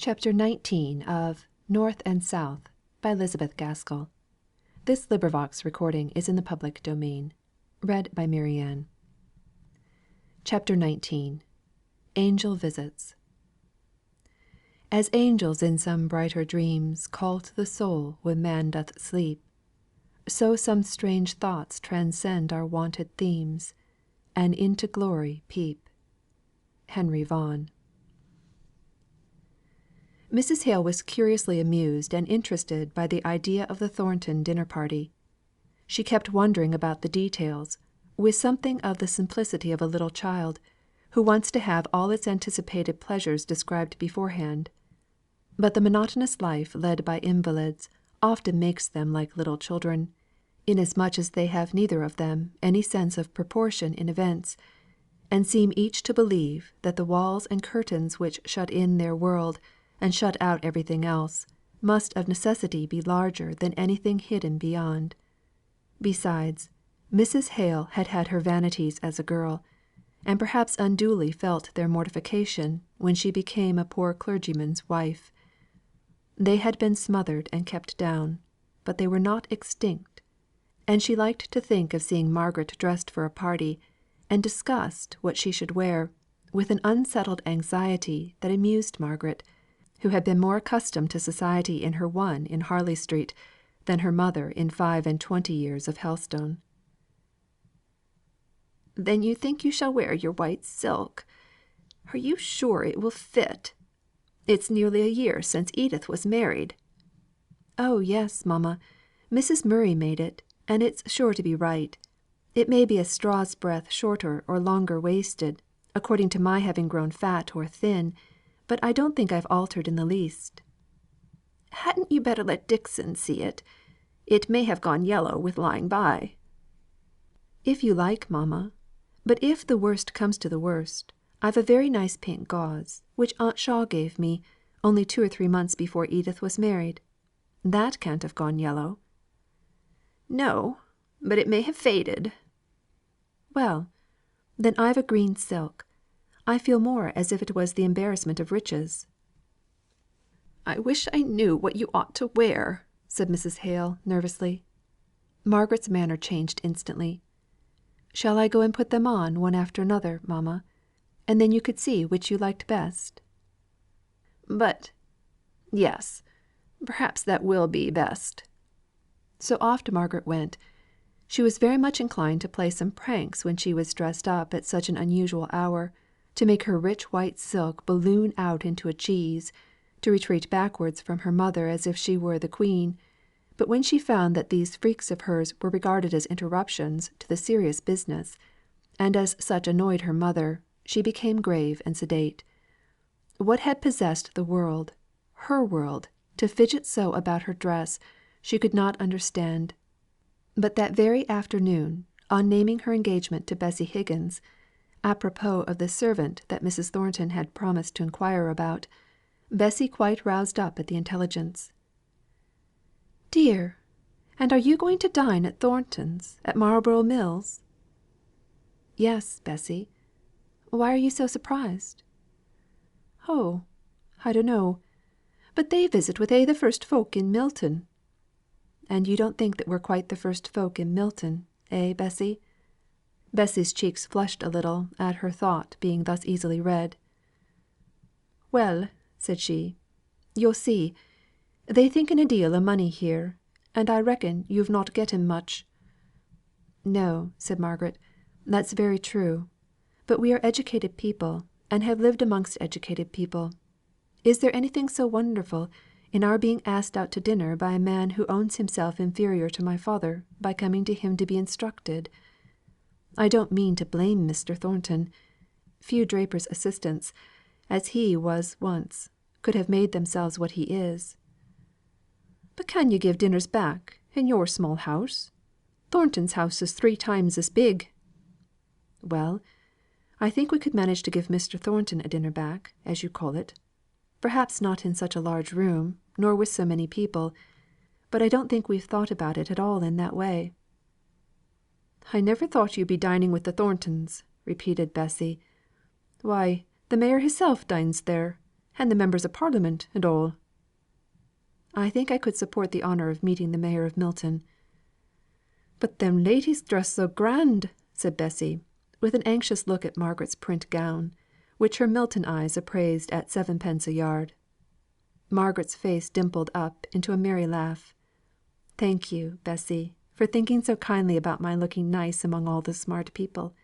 CHAPTER 19 of North and South by Elizabeth Gaskell. This recording is in the public domain. Read by Marianne. CHAPTER 19 Angel Visits. As angels in some brighter dreams call to the soul when man doth sleep, so some strange thoughts transcend our wonted themes, and into glory peep. Henry Vaughan. Mrs. Hale was curiously amused and interested by the idea of the Thornton dinner party. She kept wondering about the details, with something of the simplicity of a little child, who wants to have all its anticipated pleasures described beforehand. But the monotonous life led by invalids often makes them like little children, inasmuch as they have neither of them any sense of proportion in events, and seem each to believe that the walls and curtains which shut in their world and shut out everything else, must of necessity be larger than anything hidden beyond. Besides, Mrs. Hale had had her vanities as a girl, and perhaps unduly felt their mortification when she became a poor clergyman's wife. They had been smothered and kept down, but they were not extinct; and she liked to think of seeing Margaret dressed for a party, and discussed what she should wear, with an unsettled anxiety that amused Margaret, who had been more accustomed to society in her one in Harley Street than her mother in 25 years of Helstone. "Then you think you shall wear your white silk? Are you sure it will fit? It's nearly a year since Edith was married." "Oh yes, mamma. Mrs. Murray made it, and it's sure to be right. It may be a straw's breadth shorter or longer waisted, according to my having grown fat or thin, but I don't think I've altered in the least." "Hadn't you better let Dixon see it? It may have gone yellow with lying by." "If you like, mamma. But if the worst comes to the worst, I've a very nice pink gauze, which Aunt Shaw gave me, only 2 or 3 months before Edith was married. That can't have gone yellow." "No, but it may have faded." "Well, then I've a green silk. I feel more as if it was the embarrassment of riches." "I wish I knew what you ought to wear," said Mrs. Hale, nervously. Margaret's manner changed instantly. "Shall I go and put them on one after another, mamma, and then you could see which you liked best?" "But yes, perhaps that will be best." So off Margaret went. She was very much inclined to play some pranks when she was dressed up at such an unusual hour, to make her rich white silk balloon out into a cheese, to retreat backwards from her mother as if she were the queen; but when she found that these freaks of hers were regarded as interruptions to the serious business, and as such annoyed her mother, she became grave and sedate. What had possessed the world, her world, to fidget so about her dress, she could not understand. But that very afternoon, on naming her engagement to Bessy Higgins, apropos of the servant that Mrs. Thornton had promised to inquire about, Bessy quite roused up at the intelligence. "Dear! And are you going to dine at Thornton's, at Marlborough Mills?" "Yes, Bessy. Why are you so surprised?" "Oh, I dunno. But they visit with the first folk in Milton." "And you don't think that we're quite the first folk in Milton, eh, Bessy?" Bessy's cheeks flushed a little at her thought being thus easily read. "Well," said she, "yo' see, they thinken a deal o' money here, and I reckon you've not getten much." "No," said Margaret, "that's very true. But we are educated people, and have lived amongst educated people. Is there anything so wonderful in our being asked out to dinner by a man who owns himself inferior to my father by coming to him to be instructed? I don't mean to blame Mr. Thornton. Few drapers' assistants, as he was once, could have made themselves what he is." "But can you give dinners back, in your small house? Thornton's house is 3 times as big." "Well, I think we could manage to give Mr. Thornton a dinner back, as you call it. Perhaps not in such a large room, nor with so many people; but I don't think we've thought about it at all in that way." "I never thought you'd be dining with the Thorntons," repeated Bessy. "Why, the mayor hisself dines there, and the members of Parliament, and all." "I think I could support the honour of meeting the Mayor of Milton." "But them ladies dress so grand," said Bessy, with an anxious look at Margaret's print gown, which her Milton eyes appraised at 7d. a yard. Margaret's face dimpled up into a merry laugh. "Thank you, Bessy, for thinking so kindly about my looking nice among all the smart people.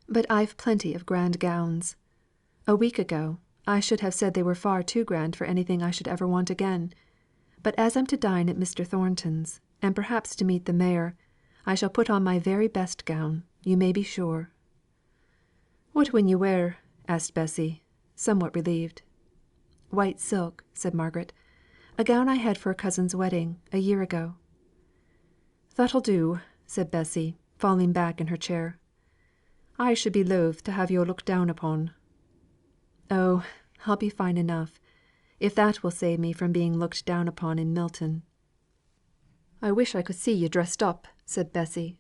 But I've plenty of grand gowns. A week ago, I should have said they were far too grand for anything I should ever want again. But as I'm to dine at Mr. Thornton's, and perhaps to meet the Mayor, I shall put on my very best gown, you may be sure." "What win you wear?" asked Bessy, somewhat relieved. "White silk," said Margaret. "A gown I had for a cousin's wedding, a year ago." "That'll do," said Bessy, falling back in her chair. "I should be loath to have yo' looked down upon." "Oh, I'll be fine enough, if that will save me from being looked down upon in Milton." "I wish I could see you dressed up," said Bessy.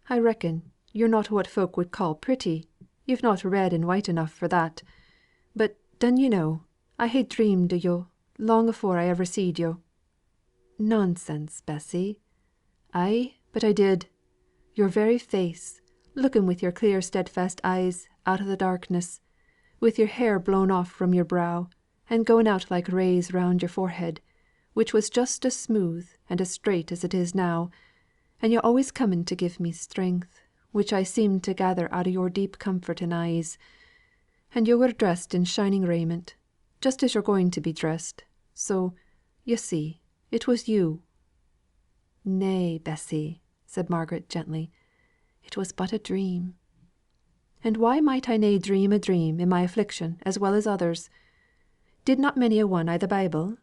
"I reckon you're not what folk would call pretty; you've not red and white enough for that. But dun yo' know, I ha' dreamed o' yo' long afore I ever seed yo'." "Nonsense, Bessy." "Ay, but I did. Your very face, looking with your clear steadfast eyes out o' the darkness, with your hair blown off from your brow, and going out like rays round your forehead, which was just as smooth and as straight as it is now, and yo' always coming to give me strength, which I seemed to gather out o' your deep comforting eyes. And yo' were dressed in shining raiment, just as you're going to be dressed, so, yo' see, it was you." "Nay, Bessy," said Margaret, gently. "It was but a dream." "And why might I na dream a dream in my affliction as well as others? Did not many a one i' the Bible?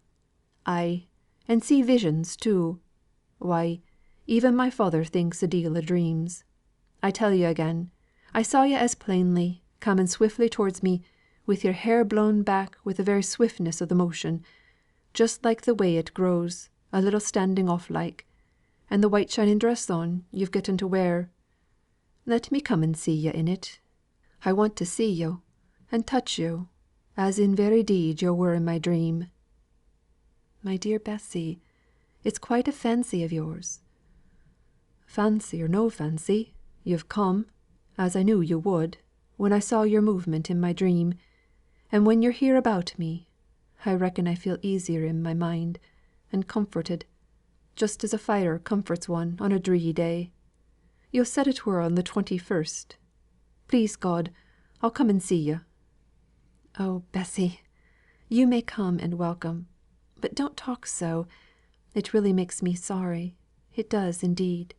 Ay, and see visions too. Why, even my father thinks a deal o' dreams. I tell yo' again, I saw yo' as plainly, coming swiftly towards me, with your hair blown back with the very swiftness o' the motion, just like the way it grows, a little standing off like, and the white shining dress on you've getten to wear. Let me come and see yo' in it. I want to see yo', and touch yo', as in very deed yo' were in my dream." "My dear Bessy, it's quite a fancy of yours." "Fancy or no fancy, you've come, as I knew yo' would, when I saw your movement in my dream; and when you're here about me, I reckon I feel easier in my mind, and comforted, just as a fire comforts one on a dree day. Yo' said it were on the 21st. Please God, I'll come and see yo'." "Oh, Bessy, you may come and welcome; but don't talk so. It really makes me sorry; it does indeed."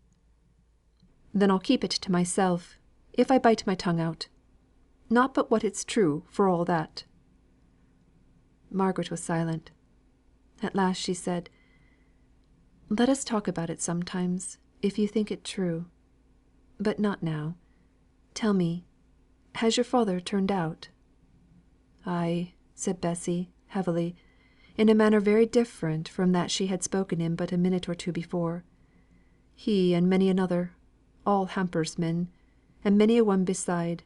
"Then I'll keep it to myself, if I bite my tongue out. Not but what it's true for all that." Margaret was silent. At last she said, "Let us talk about it sometimes, if you think it true. But not now. Tell me, has your father turned out?" "Ay," said Bessy, heavily, in a manner very different from that she had spoken in but a minute or two before. "He and many another, all Hampers' men, and many a one beside.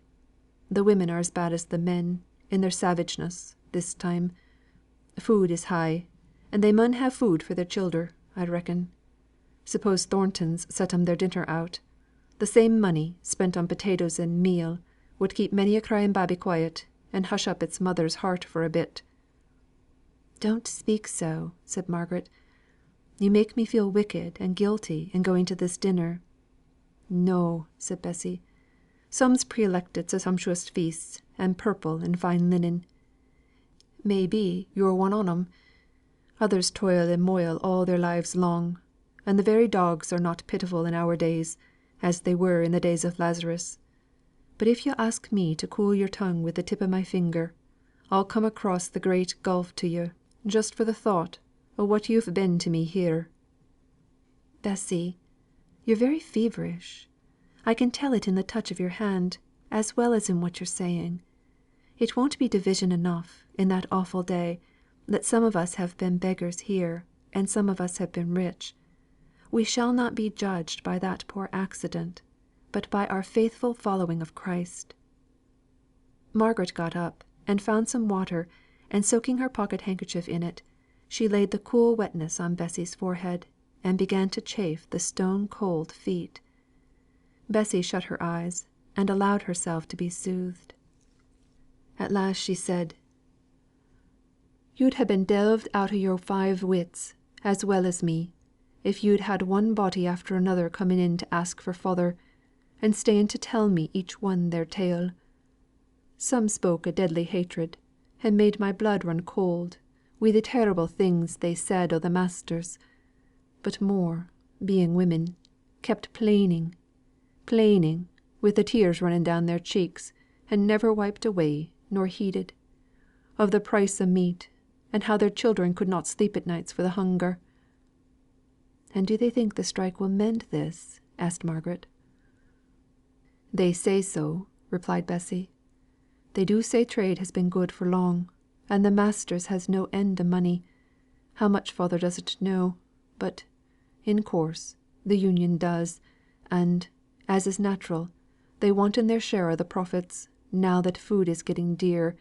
The women are as bad as the men, in their savageness, this time. Food is high, and they mun have food for their childer, I reckon. Suppose Thorntons set 'em their dinner out, the same money, spent on potatoes and meal, would keep many a crying babby quiet, and hush up its mother's heart for a bit." "Don't speak so," said Margaret. "You make me feel wicked and guilty in going to this dinner." "No," said Bessy. "Some's pre elected to sumptuous feasts, and purple and fine linen. May be you're one on 'em. Others toil and moil all their lives long, and the very dogs are not pitiful in our days, as they were in the days of Lazarus. But if yo' ask me to cool your tongue with the tip o' my finger, I'll come across the great gulf to yo', just for the thought o' what you've been to me here." "Bessy, you're very feverish. I can tell it in the touch of your hand, as well as in what you're saying. It won't be division enough, in that awful day, that some of us have been beggars here, and some of us have been rich. We shall not be judged by that poor accident, but by our faithful following of Christ." Margaret got up, and found some water, and soaking her pocket handkerchief in it, she laid the cool wetness on Bessy's forehead, and began to chafe the stone cold feet. Bessy shut her eyes, and allowed herself to be soothed. At last she said, "You'd ha' been delved out o' your five wits, as well as me, if you'd had one body after another coming in to ask for father, and staying to tell me each one their tale. Some spoke o' deadly hatred, and made my blood run cold, wi' the terrible things they said o' the masters; but more, being women, kept plaining, with the tears running down their cheeks, and never wiped away nor heeded; of the price o' meat, and how their children could not sleep at nights for the hunger." "And do they think the strike will mend this?" asked Margaret. "They say so," replied Bessy. "They do say trade has been good for long, and the masters has no end o' money; how much father doesn't know; but, in course, the Union does, and, as is natural, they wanting their share o' the profits, now that food is getting dear;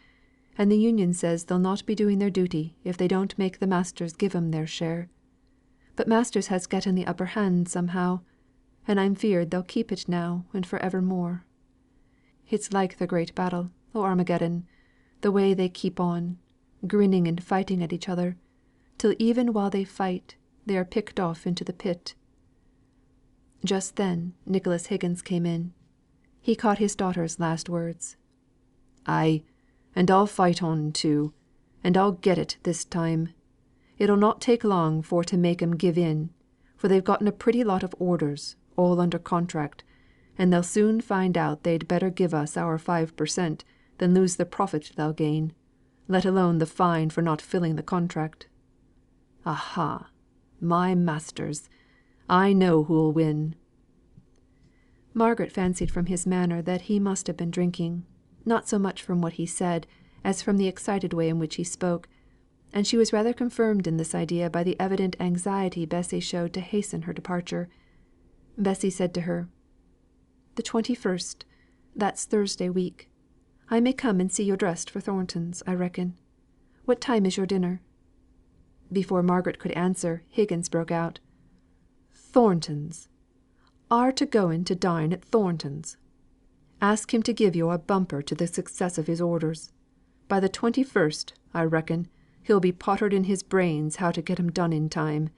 and the Union says they'll not be doing their duty if they don't make the masters give 'em their share. But masters has getten the upper hand somehow, and I'm feared they'll keep it now and for evermore. It's like the great battle o' Armageddon, the way they keep on, grinning and fighting at each other, till even while they fight, they are picked off into the pit." Just then Nicholas Higgins came in. He caught his daughter's last words. "Ay, and I'll fight on too, and I'll get it this time. It'll not take long for to make 'em give in, for they've gotten a pretty lot of orders, all under contract, and they'll soon find out they'd better give us our 5% than lose the profit they'll gain, let alone the fine for not filling the contract. Aha! My masters! I know who'll win." Margaret fancied from his manner that he must have been drinking, not so much from what he said, as from the excited way in which he spoke; and she was rather confirmed in this idea by the evident anxiety Bessy showed to hasten her departure. Bessy said to her, "The 21st, that's Thursday week. I may come and see yo' dressed for Thornton's, I reckon. What time is your dinner?" Before Margaret could answer, Higgins broke out, "Thornton's! Are to going to dine at Thornton's? Ask him to give yo' a bumper to the success of his orders. By the 21st, I reckon, he'll be pottered in his brains how to get 'em done in time.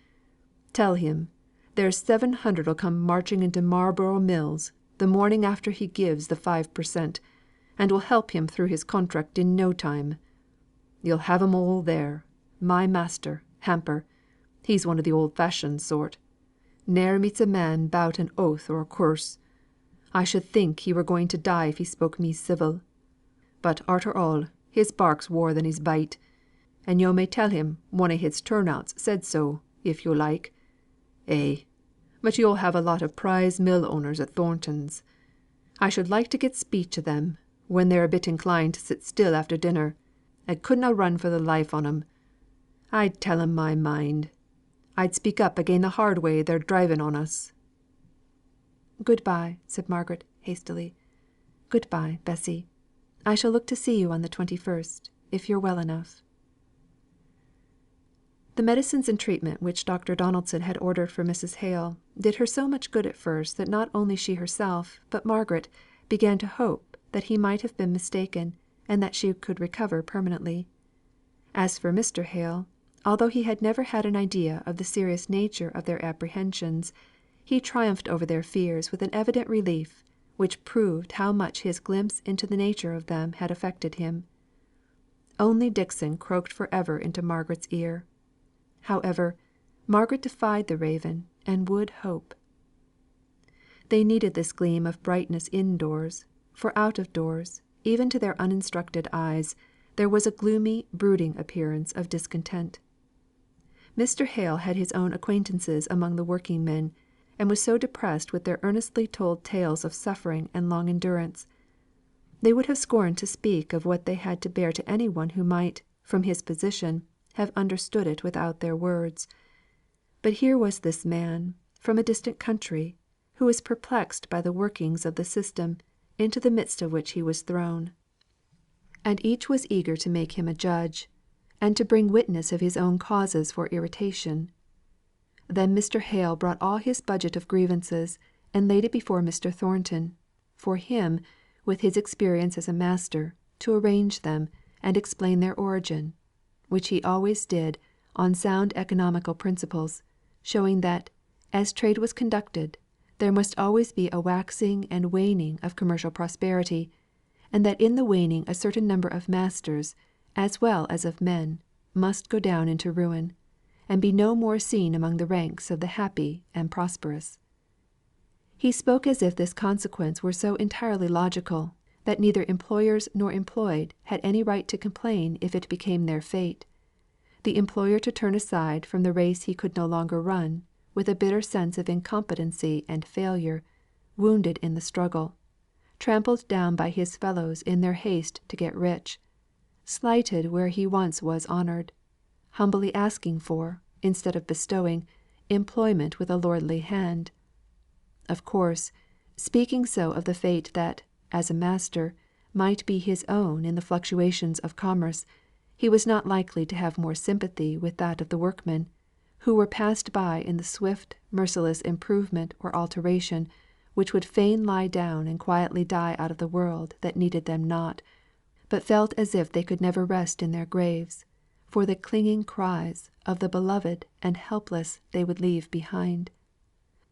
Tell him, there's 700'll come marching into Marlborough Mills, the morning after he gives the 5%, and will help him through his contract in no time. You'll have 'em all there. My master, Hamper, he's one of the old fashioned sort; ne'er meets a man 'bout an oath or a curse. I should think he were going to die if he spoke me civil. But arter all, his bark's waur than his bite; and yo' may tell him one o' his turn outs said so, if yo' like. Eh! but yo'll have a lot of prize mill owners at Thornton's. I should like to get speech o' them, when they're a bit inclined to sit still after dinner, and couldna run for the life on 'em. I'd tell 'em my mind. I'd speak up again the hard way they're driving on us." "Good bye," said Margaret, hastily. "Good bye, Bessy. I shall look to see you on the 21st, if you're well enough." The medicines and treatment which Dr. Donaldson had ordered for Mrs. Hale did her so much good at first that not only she herself, but Margaret, began to hope that he might have been mistaken, and that she could recover permanently. As for Mr. Hale, although he had never had an idea of the serious nature of their apprehensions, he triumphed over their fears with an evident relief, which proved how much his glimpse into the nature of them had affected him. Only Dixon croaked for ever into Margaret's ear. However, Margaret defied the raven, and would hope. They needed this gleam of brightness indoors, for out of doors, even to their uninstructed eyes, there was a gloomy brooding appearance of discontent. Mr. Hale had his own acquaintances among the working men, and was so depressed with their earnestly told tales of suffering and long endurance. They would have scorned to speak of what they had to bear to any one who might, from his position, have understood it without their words. But here was this man, from a distant country, who was perplexed by the workings of the system into the midst of which he was thrown; and each was eager to make him a judge, and to bring witness of his own causes for irritation. Then Mr. Hale brought all his budget of grievances, and laid it before Mr. Thornton, for him, with his experience as a master, to arrange them, and explain their origin; which he always did, on sound economical principles, showing that, as trade was conducted, there must always be a waxing and waning of commercial prosperity, and that in the waning a certain number of masters, as well as of men, must go down into ruin, and be no more seen among the ranks of the happy and prosperous. He spoke as if this consequence were so entirely logical, that neither employers nor employed had any right to complain if it became their fate; the employer to turn aside from the race he could no longer run, with a bitter sense of incompetency and failure, wounded in the struggle, trampled down by his fellows in their haste to get rich, slighted where he once was honoured, humbly asking for, instead of bestowing, employment with a lordly hand. Of course, speaking so of the fate that, as a master, might be his own in the fluctuations of commerce, he was not likely to have more sympathy with that of the workmen, who were passed by in the swift merciless improvement or alteration which would fain lie down and quietly die out of the world that needed them not, but felt as if they could never rest in their graves, for the clinging cries of the beloved and helpless they would leave behind;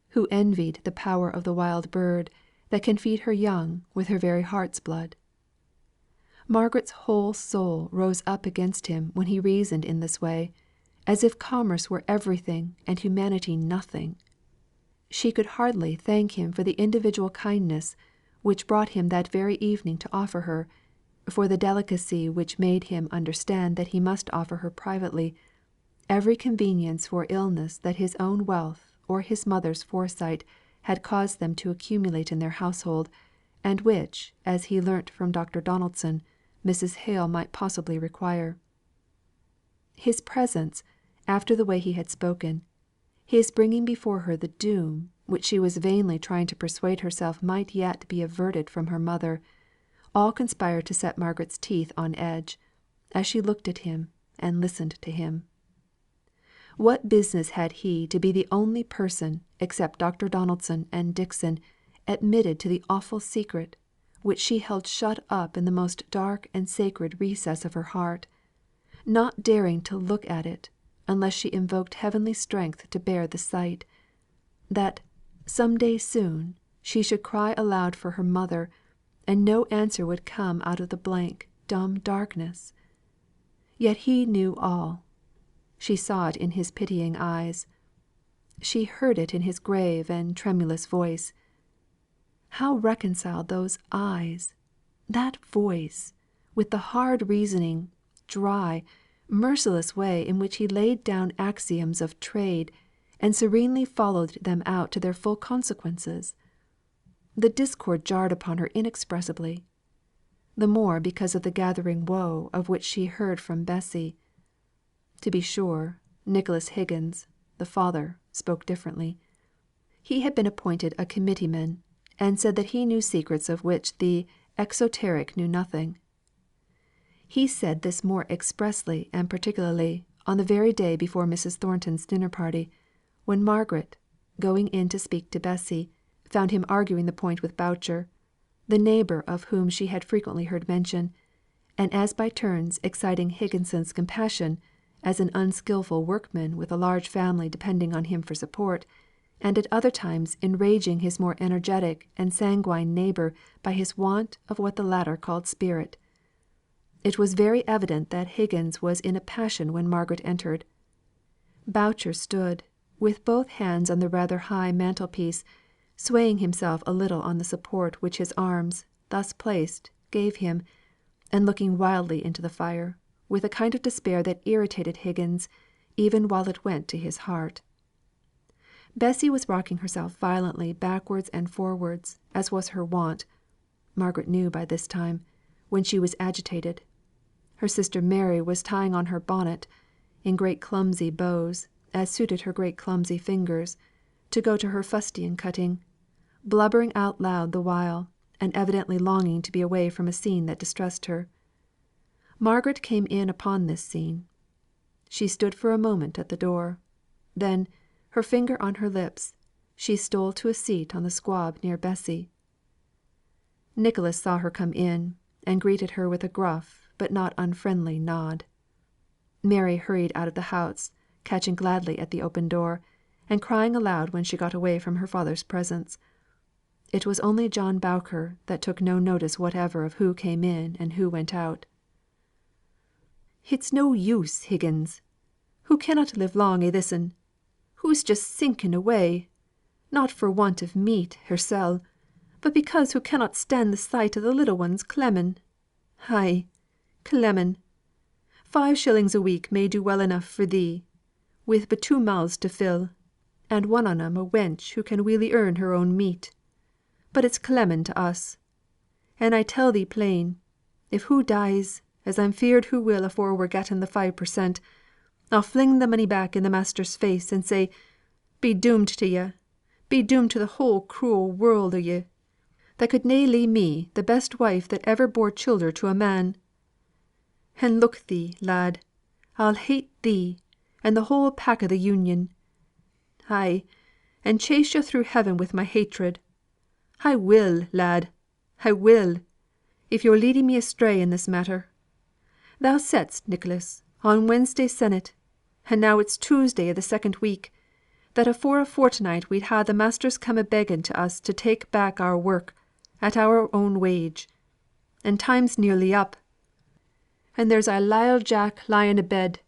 who envied the power of the wild bird that can feed her young with her very heart's blood. Margaret's whole soul rose up against him when he reasoned in this way, as if commerce were everything and humanity nothing. She could hardly thank him for the individual kindness which brought him that very evening to offer her, for the delicacy which made him understand that he must offer her privately, every convenience for illness that his own wealth or his mother's foresight had caused them to accumulate in their household, and which, as he learnt from Dr. Donaldson, Mrs. Hale might possibly require. His presence, after the way he had spoken, his bringing before her the doom which she was vainly trying to persuade herself might yet be averted from her mother, all conspired to set Margaret's teeth on edge, as she looked at him and listened to him. What business had he to be the only person, except Dr. Donaldson and Dixon, admitted to the awful secret, which she held shut up in the most dark and sacred recess of her heart, not daring to look at it, unless she invoked heavenly strength to bear the sight; that, some day soon, she should cry aloud for her mother, and no answer would come out of the blank, dumb darkness? Yet he knew all. She saw it in his pitying eyes. She heard it in his grave and tremulous voice. How reconcile those eyes, that voice, with the hard reasoning, dry, merciless way in which he laid down axioms of trade, and serenely followed them out to their full consequences? The discord jarred upon her inexpressibly; the more because of the gathering woe of which she heard from Bessy. To be sure, Nicholas Higgins, the father, spoke differently. He had been appointed a committeeman, and said that he knew secrets of which the exoteric knew nothing. He said this more expressly and particularly on the very day before Mrs. Thornton's dinner party, when Margaret, going in to speak to Bessy, found him arguing the point with Boucher, the neighbour of whom she had frequently heard mention, and as by turns exciting Higginson's compassion, as an unskilful workman with a large family depending on him for support, and at other times enraging his more energetic and sanguine neighbour by his want of what the latter called spirit. It was very evident that Higgins was in a passion when Margaret entered. Boucher stood, with both hands on the rather high mantelpiece, swaying himself a little on the support which his arms, thus placed, gave him, and looking wildly into the fire, with a kind of despair that irritated Higgins, even while it went to his heart. Bessy was rocking herself violently backwards and forwards, as was her wont, Margaret knew by this time, when she was agitated. Her sister Mary was tying on her bonnet, in great clumsy bows, as suited her great clumsy fingers, to go to her fustian cutting, blubbering out loud the while, and evidently longing to be away from a scene that distressed her. Margaret came in upon this scene, She stood for a moment at the door. Then, her finger on her lips, she stole to a seat on the squab near Bessy. Nicholas saw her come in, and greeted her with a gruff but not unfriendly nod. Mary hurried out of the house, catching gladly at the open door, and crying aloud when she got away from her father's presence. It was only John Bowker that took no notice whatever of who came in and who went out. "It's no use, Higgins. Hoo cannot live long i' this'n. Hoo's just sinking away; not for want of meat hersel, but because hoo cannot stand the sight o' the little ones clemming. Ay, clemming. 5 shillings a week may do well enough for thee, wi' but 2 mouths to fill, and one on 'em a wench who can welly earn her own meat. But it's clemming to us. And I tell thee plain, if hoo dies, as I'm feared hoo will afore we're getten the 5 per cent., I'll fling the money back in the master's face, and say, 'Be doomed to ye! Be doomed to the whole cruel world o' ye, that could na leave me the best wife that ever bore childer to a man!' And look thee, lad, I'll hate thee, and the whole pack o' the Union. Ay, and chase yo through heaven wi' my hatred. I will, lad, I will, if yo're leading me astray in this matter. Thou saidst, Nicholas, on Wednesday sennight, and now it's Tuesday o' the second week, that afore a fortnight we'd ha' the masters come a begging to us to take back our work, at our own wage. And time's nearly up, and there's our lile Jack lying a bed,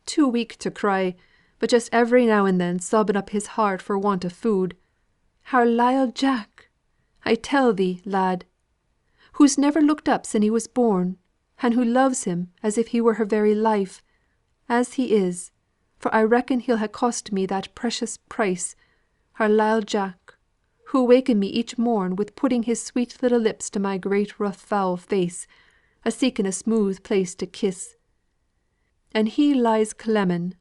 too weak to cry, but just every now and then sobbing up his heart for want of food. Our lile Jack, I tell thee, lad, who's never looked up sin he was born, and who loves him as if he were her very life, as he is, for I reckon he'll ha' cost me that precious price, our lile Jack, who wakened me each morn wi' putting his sweet little lips to my great rough foul face, a seeking a smooth place to kiss. And he lies clemming."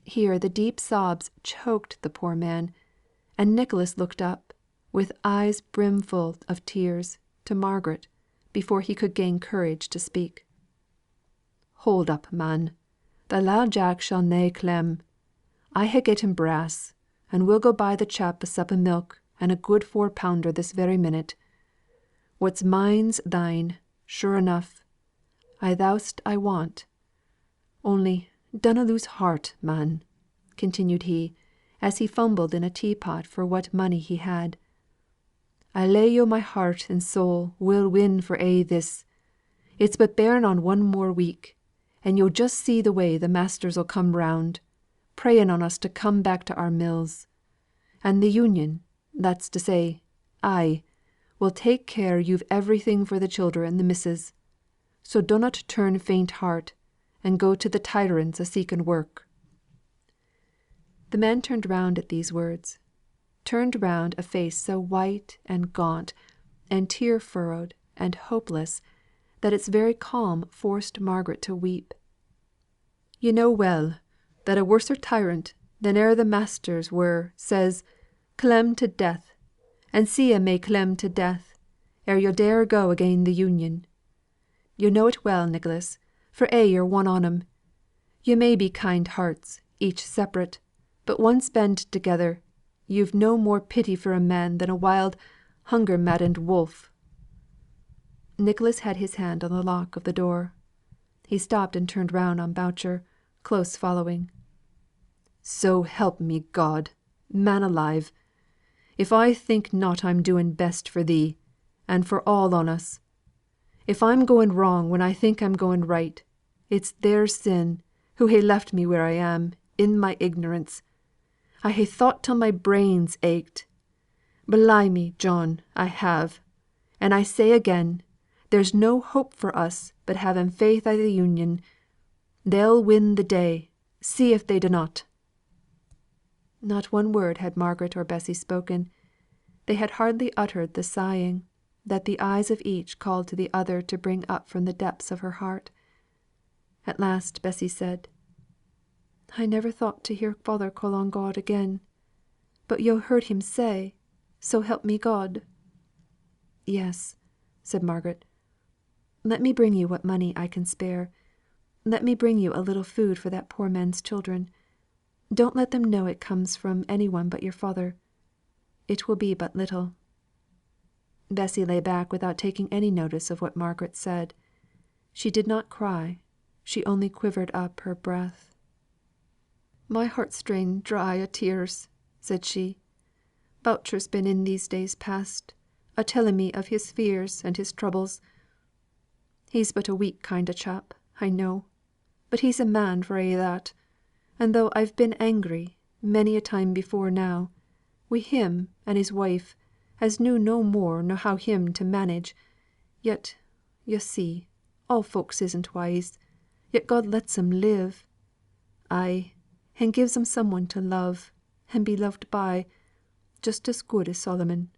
Here the deep sobs choked the poor man, and Nicholas looked up, with eyes brimful of tears, to Margaret, before he could gain courage to speak. "Hold up, man. The lile Jack shall na clem. I ha' getten brass, and we'll go buy the chap a sup o' milk and a good 4-pounder this very minute. What's mine's thine, sure enough. I thou'st I want. Only dunna lose heart, man," continued he, as he fumbled in a teapot for what money he had. "I lay yo' my heart and soul we'll win for a' this. It's but bearing on one more week, and yo'll just see the way the masters'll come round, praying on us to come back to our mills. And the Union, that's to say, I, will take care you've everything for the childer and the missus. So dunnot turn faint heart, and go to the tyrants a seeking work." The man turned round at these words, turned round a face so white and gaunt, and tear furrowed, and hopeless, that its very calm forced Margaret to weep. "Yo' know well, that a worser tyrant than e'er the masters were says, 'Clem to death, and see 'em may clem to death, ere yo' dare go again the Union.' Yo' know it well, Nicholas, for you're one on 'em. Yo' may be kind hearts, each separate, but once band together, you've no more pity for a man than a wild, hunger maddened wolf." Nicholas had his hand on the lock of the door. He stopped and turned round on Boucher, close following. "So help me God, man alive, if I think not I'm doing best for thee, and for all on us. If I'm going wrong when I think I'm going right, it's their sin, who ha' left me where I am, in my ignorance. I ha' thought till my brains ached. Belie me, John, I have. And I say again, there's no hope for us but having faith i' the Union. They'll win the day, see if they dunnot." Not one word had Margaret or Bessy spoken. They had hardly uttered the sighing, that the eyes of each called to the other to bring up from the depths of her heart. At last Bessy said, "I never thought to hear father call on God again. But yo' heard him say, 'So help me God.'" "Yes," said Margaret. "Let me bring you what money I can spare. Let me bring you a little food for that poor man's children. Don't let them know it comes from any one but your father. It will be but little." Bessy lay back without taking any notice of what Margaret said. She did not cry, she only quivered up her breath. "My heart's drained dry o' tears," said she. "Boucher's been in these days past, a telling me of his fears and his troubles. He's but a weak kind o' chap, I know, but he's a man for a' that; and though I've been angry, many a time before now, wi' him and his wife, as knew no more nor how him to manage, yet, yo' see, all folks isn't wise, yet God lets 'em live. Ay, and gives 'em some one to love, and be loved by, just as good as Solomon.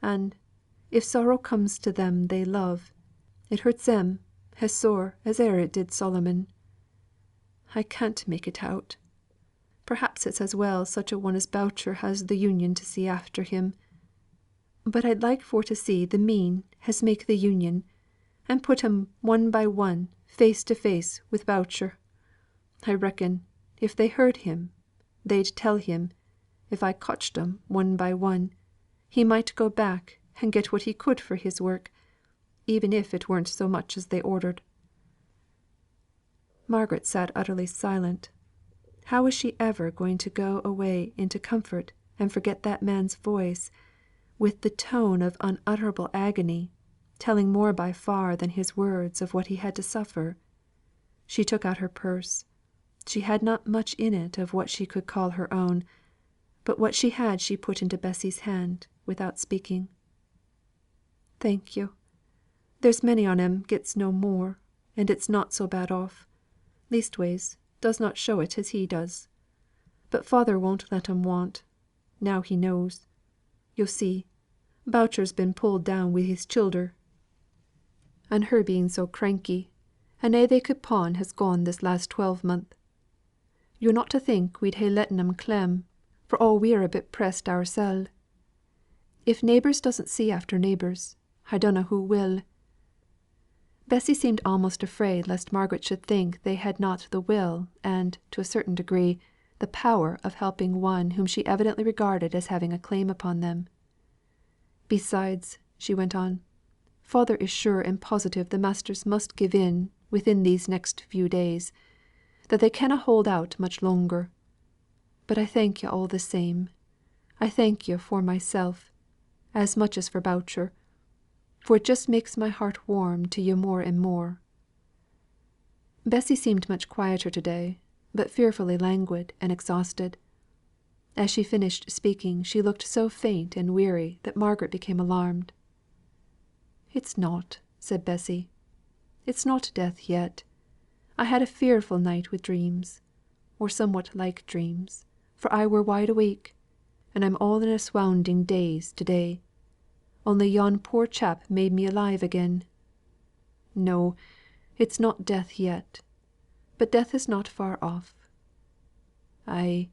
And, if sorrow comes to them they love, it hurts 'em as sore as e'er it did Solomon. I can't make it out. Perhaps it's as well such a one as Boucher has the Union to see after him. But I'd like for to see the mean as make the Union, and put 'em one by one face to face wi' Boucher. I reckon, if they heard him, they'd tell him, if I cotched 'em one by one, he might go back and get what he could for his work, even if it weren't so much as they ordered." Margaret sat utterly silent. How was she ever going to go away into comfort and forget that man's voice, with the tone of unutterable agony, telling more by far than his words of what he had to suffer? She took out her purse. She had not much in it of what she could call her own, but what she had she put into Bessy's hand, without speaking. "Thank yo'. There's many on 'em gets no more, and it's not so bad off; leastways, does not show it as he does. But father won't let 'em want, now he knows. Yo' see, Boucher's been pulled down wi' his childer, and her being so cranky, and a' they could pawn has gone this last 12 month. Yo're not to think we'd ha' letten 'em clem, for all we're a bit pressed oursel. If neighbours doesn't see after neighbours, I dunno who will." Bessy seemed almost afraid lest Margaret should think they had not the will and, to a certain degree, the power of helping one whom she evidently regarded as having a claim upon them. "Besides," she went on, "father is sure and positive the masters must give in within these next few days; that they canna hold out much longer. But I thank yo' all the same. I thank yo' for myself, as much as for Boucher, for it just makes my heart warm to yo' more and more." Bessy seemed much quieter to day, but fearfully languid and exhausted. As she finished speaking she looked so faint and weary that Margaret became alarmed. "It's not," said Bessy. "It's not death yet. I had a fearful night wi' dreams, or somewhat like dreams, for I were wide awake; and I'm all in a swounding daze to day. Only yon poor chap made me alive again. No, it's not death yet, but death is not far off. Ay,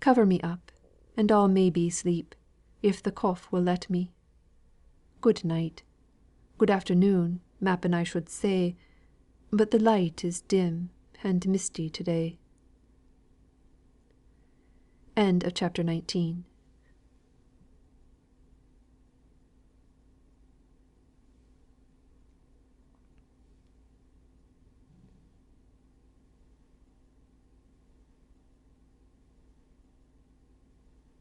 cover me up, and I'll maybe sleep, if the cough will let me. Good night. Good afternoon, m'appen I should say, but the light is dim and misty to day." Chapter 19